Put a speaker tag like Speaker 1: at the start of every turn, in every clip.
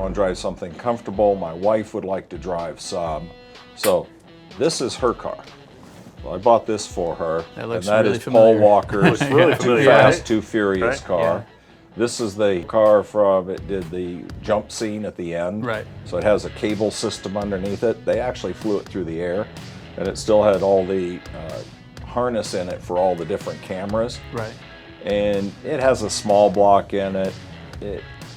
Speaker 1: want to drive something comfortable. My wife would like to drive sub. So this is her car. Well, I bought this for her.
Speaker 2: That looks
Speaker 1: and that
Speaker 2: really
Speaker 1: is
Speaker 2: familiar.
Speaker 1: Paul Walker's
Speaker 3: really
Speaker 1: Too
Speaker 3: familiar,
Speaker 1: Fast,
Speaker 3: right?
Speaker 1: Too Furious
Speaker 3: Right.
Speaker 1: car.
Speaker 2: Yeah.
Speaker 1: This is the car from, it did the jump scene at the end.
Speaker 2: Right.
Speaker 1: So it has a cable system underneath it. They actually flew it through the air, and it still had all the harness in it for all the different cameras.
Speaker 2: Right.
Speaker 1: And it has a small block in it.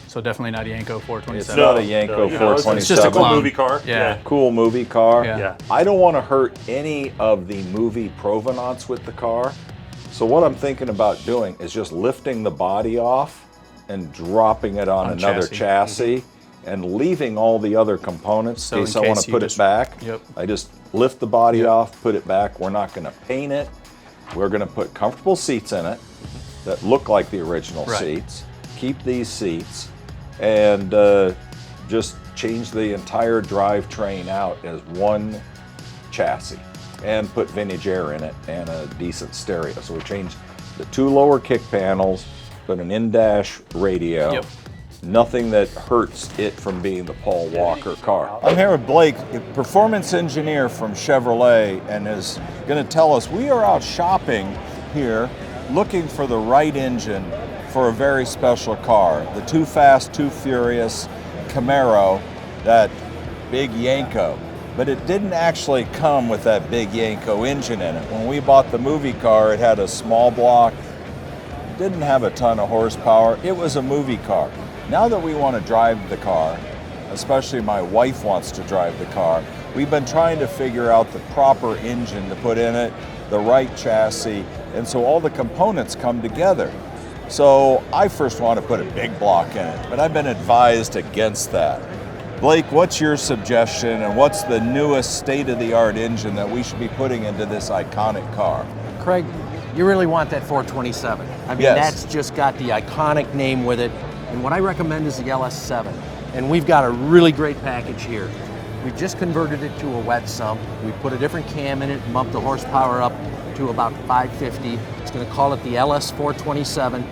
Speaker 2: So definitely not a Yenko 427.
Speaker 1: It's not a Yenko
Speaker 3: you know,
Speaker 1: 427.
Speaker 3: It's just a cool
Speaker 2: clone.
Speaker 3: movie car.
Speaker 2: Yeah.
Speaker 1: Cool movie car.
Speaker 2: Yeah.
Speaker 3: Yeah.
Speaker 1: I don't want to hurt any of the movie provenance with the car. So what I'm thinking about doing is just lifting the body off and dropping it on another chassis and leaving all the other components
Speaker 2: So
Speaker 1: in
Speaker 2: in
Speaker 1: case I want
Speaker 2: case
Speaker 1: to
Speaker 2: you
Speaker 1: put
Speaker 2: just-
Speaker 1: it back.
Speaker 2: Yep.
Speaker 1: I just lift the body off, put it back. We're not going to paint it. We're going to put comfortable seats in it that look like the original
Speaker 2: Right.
Speaker 1: seats. Keep these seats and just change the entire drivetrain out as one chassis and put vintage air in it and a decent stereo. So we changed the 2 lower kick panels, put an in-dash radio.
Speaker 2: Yep.
Speaker 1: Nothing that hurts it from being the Paul Walker car. I'm here with Blake, a performance engineer from Chevrolet, and is going to tell us we are out shopping here looking for the right engine for a very special car, the Too Fast, Too Furious Camaro, that big Yenko. But it didn't actually come with that big Yenko engine in it. When we bought the movie car, it had a small block, didn't have a ton of horsepower. It was a movie car. Now that we want to drive the car, especially my wife wants to drive the car, we've been trying to figure out the proper engine to put in it, the right chassis, and so all the components come together. So I first want to put a big block in it, but I've been advised against that. Blake, what's your suggestion, and what's the newest state-of-the-art engine that we should be putting into this iconic car?
Speaker 4: Craig, you really want that 427. I mean,
Speaker 1: Yes.
Speaker 4: that's just got the iconic name with it. And what I recommend is the LS7. And we've got a really great package here. We just converted it to a wet sump. We put a different cam in it, bumped the horsepower up to about 550. It's going to call it the LS427,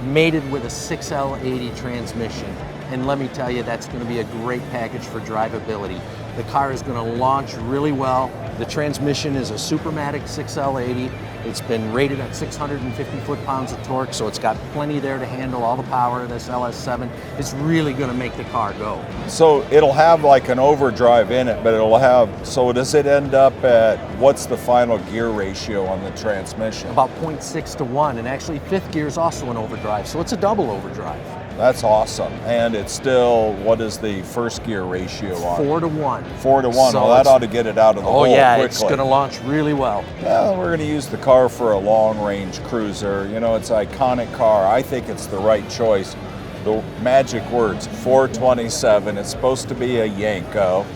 Speaker 4: mated with a 6L80 transmission. And let me tell you, that's going to be a great package for drivability. The car is going to launch really well. The transmission is a Supermatic 6L80. It's been rated at 650 foot-pounds of torque, so it's got plenty there to handle all the power of this LS7. It's really going to make the car go.
Speaker 1: So it'll have like an overdrive in it, but it'll have, so does it end up at, what's the final gear ratio on the transmission?
Speaker 4: About 0.6 to 1, and actually fifth gear is also an overdrive, so it's a double overdrive.
Speaker 1: That's awesome. And it's still, what is the first gear ratio on it?
Speaker 4: 4 to 1.
Speaker 1: 4 to 1.
Speaker 4: So
Speaker 1: Well, that
Speaker 4: it's-
Speaker 1: ought to get it out of the hole
Speaker 4: yeah,
Speaker 1: quickly.
Speaker 4: it's going to launch really well.
Speaker 1: Well, we're going to use the car for a long-range cruiser. You know, it's an iconic car. I think it's the right choice. The magic words, 427. It's supposed to be a Yenko.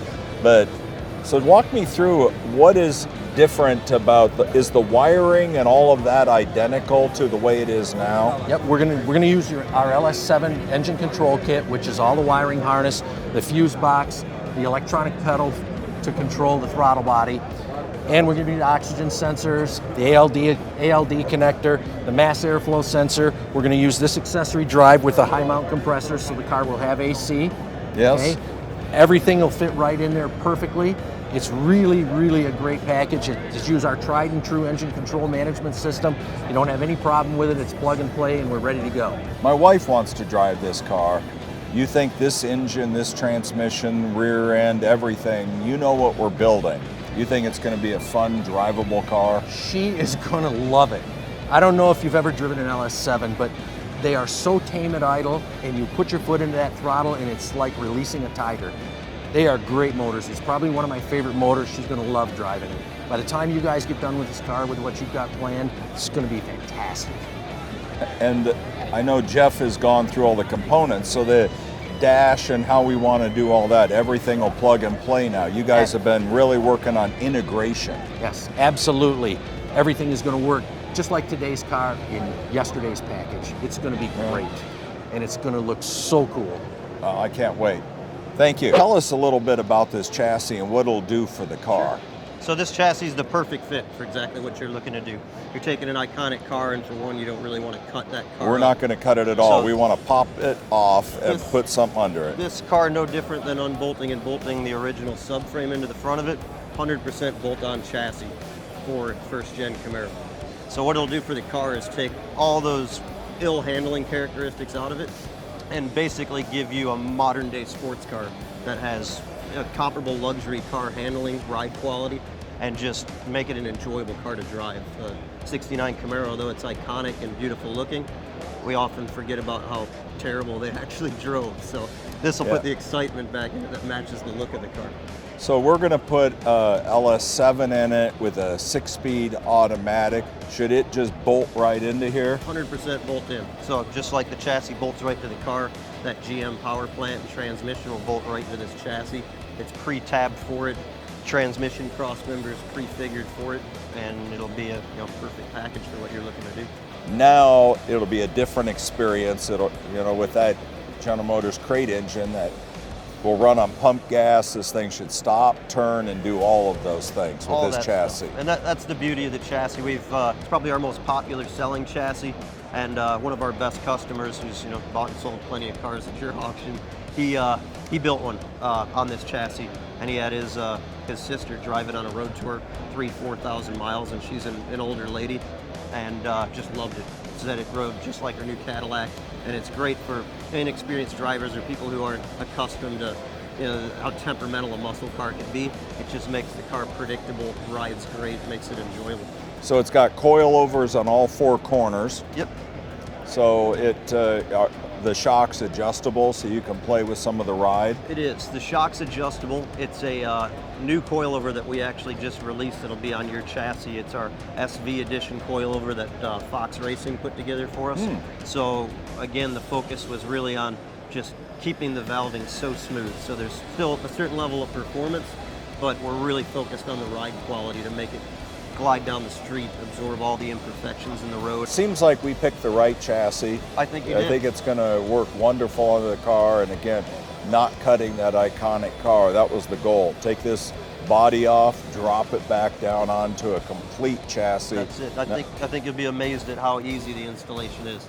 Speaker 1: But, so walk me through what is different about, is the wiring and all of that identical to the way it is now?
Speaker 4: Yep, we're gonna use our LS7 engine control kit, which is all the wiring harness, the fuse box, the electronic pedal to control the throttle body, and we're gonna need oxygen sensors, the ALD connector, the mass airflow sensor. We're gonna use this accessory drive with a high mount compressor, so the car will have AC.
Speaker 1: Yes.
Speaker 4: Everything will fit right in there perfectly. It's really, really a great package. Just use our tried and true engine control management system. You don't have any problem with it. It's plug and play, and we're ready to go.
Speaker 1: My wife wants to drive this car. You think this engine, this transmission, rear end, everything, you know what we're building. You think it's going to be a fun, drivable car?
Speaker 4: She is gonna love it. I don't know if you've ever driven an LS7, but they are so tame at idle, and you put your foot into that throttle, and it's like releasing a tiger. They are great motors. It's probably one of my favorite motors. She's gonna love driving it. By the time you guys get done with this car, with what you've got planned, it's gonna be fantastic.
Speaker 1: And I know Jeff has gone through all the components, so the dash and how we want to do all that, everything will plug and play now. You guys have been really working on integration.
Speaker 4: Yes, absolutely. Everything is gonna work just like today's car in yesterday's package. It's gonna be great, and it's gonna look so cool.
Speaker 1: I can't wait. Thank you. Tell us a little bit about this chassis and what it'll do for the car.
Speaker 3: So this chassis is the perfect fit for exactly what you're looking to do. You're taking an iconic car, and for one, you don't really want to cut that car.
Speaker 1: We're not going to cut it at all. We want to pop it off and put something under it.
Speaker 3: This car, no different than unbolting and bolting the original subframe into the front of it. 100% bolt-on chassis for first-gen Camaro. So what it'll do for the car is take all those ill handling characteristics out of it and basically give you a modern-day sports car that has a comparable luxury car handling, ride quality, and just make it an enjoyable car to drive. 69 Camaro, though it's iconic and beautiful looking, we often forget about how terrible they actually drove. So this will put the excitement back in it that matches the look of the car.
Speaker 1: So we're going to put LS7 in it with a 6-speed automatic. Should it just bolt right into here?
Speaker 3: 100% bolt in. So just like the chassis bolts right to the car, that GM power plant and transmission will bolt right to this chassis. It's pre-tabbed for it. Transmission cross members prefigured for it, and it'll be a perfect package for what you're looking to do.
Speaker 1: Now it'll be a different experience. It'll, with that General Motors crate engine that will run on pump gas. This thing should stop, turn, and do all of those things with this chassis.
Speaker 3: And that's the beauty of the chassis. It's probably our most popular selling chassis, and one of our best customers who's bought and sold plenty of cars at your auction. He built one on this chassis, and he had his sister drive it on a road tour, 4,000 miles, and she's an older lady, and just loved it. Said it rode just like her new Cadillac, and it's great for inexperienced drivers or people who aren't accustomed to how temperamental a muscle car can be. It just makes the car predictable, rides great, makes it enjoyable.
Speaker 1: So it's got coilovers on all 4 corners.
Speaker 3: Yep.
Speaker 1: So the shock's adjustable, so you can play with some of the ride.
Speaker 3: It is. The shock's adjustable. It's a new coilover that we actually just released that'll be on your chassis. It's our SV edition coilover that Fox Racing put together for us. So again, the focus was really on just keeping the valving so smooth. So there's still a certain level of performance, but we're really focused on the ride quality to make it glide down the street, absorb all the imperfections in the road.
Speaker 1: Seems like we picked the right chassis.
Speaker 3: I think you did.
Speaker 1: I think it's going to work wonderful on the car, and again, not cutting that iconic car. That was the goal. Take this body off, drop it back down onto a complete chassis.
Speaker 3: That's it. I think you'll be amazed at how easy the installation is.